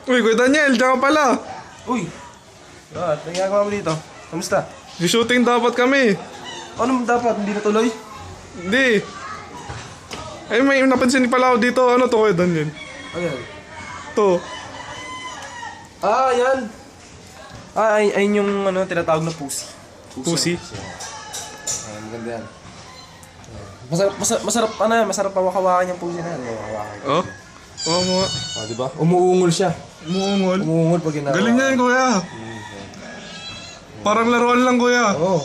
Uy, Kuya Daniel, diyan ka pala. Uy! Nangyagawa mo dito? Kamusta? Di shooting dapat kami. Ano dapat? Hindi natuloy? Hindi. Ay, may napansin pala ako dito. Ano to, Kuya Daniel? Ayan. To. Yan. Ayun yung tinatawag na pussy. Pussy? Ayan, maganda yan. Masarap hawakan yung pussy na yan. Hawakan. Oh? Oo mo. Diba? Umuungol siya. Umuungol. Umuungol pag ginagawa. Galing yan, Kuya. Parang laruan lang, Kuya. Oo.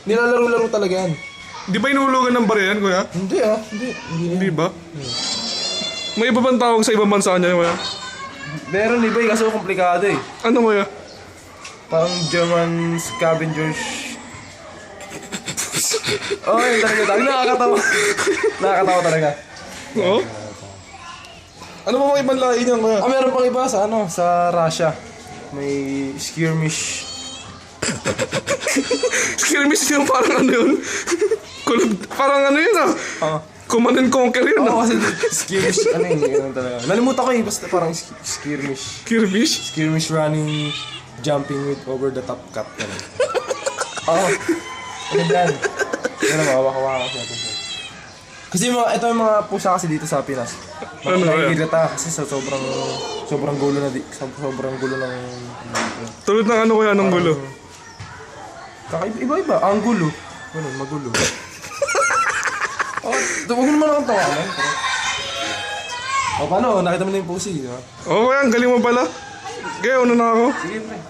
Nilalaro-laro talaga yan. Di ba inuulugan ng bariyan, Kuya? Hindi Hindi ba? May iba bang tawag sa ibang bansa niya, Kuya? Meron iba kaso komplikado eh. Ano, Kuya? Parang German scavengers. Yun talaga. Nakakatawa. Nakakatawa talaga. Oo? Ano ba mga ibang lahi niyan, Kuya? Meron pang iba sa Russia. May skirmish. Skirmish yung parang ano yun? Parang ano yun Command and Conquer yun Kasi skirmish, yun talaga. Nalimutan ko basta parang skirmish. Skirmish? Skirmish running, jumping with over the top cut. Ano yan? Yan ang hawak-hawak natin. Kasi ito yung mga pusa kasi dito sa Pinas. Nakikilata kasi sa sobrang gulo na sobrang gulo ng Tulad ng ano, Kuya, ng gulo? Iba-iba, ang gulo. Magulo. Huwag naman akong tawanan. Paano? Nakita mo na yung pussy, di ba? Oo, Kuya, ang galing mo pala. Kaya, una na ako. Sige, pre.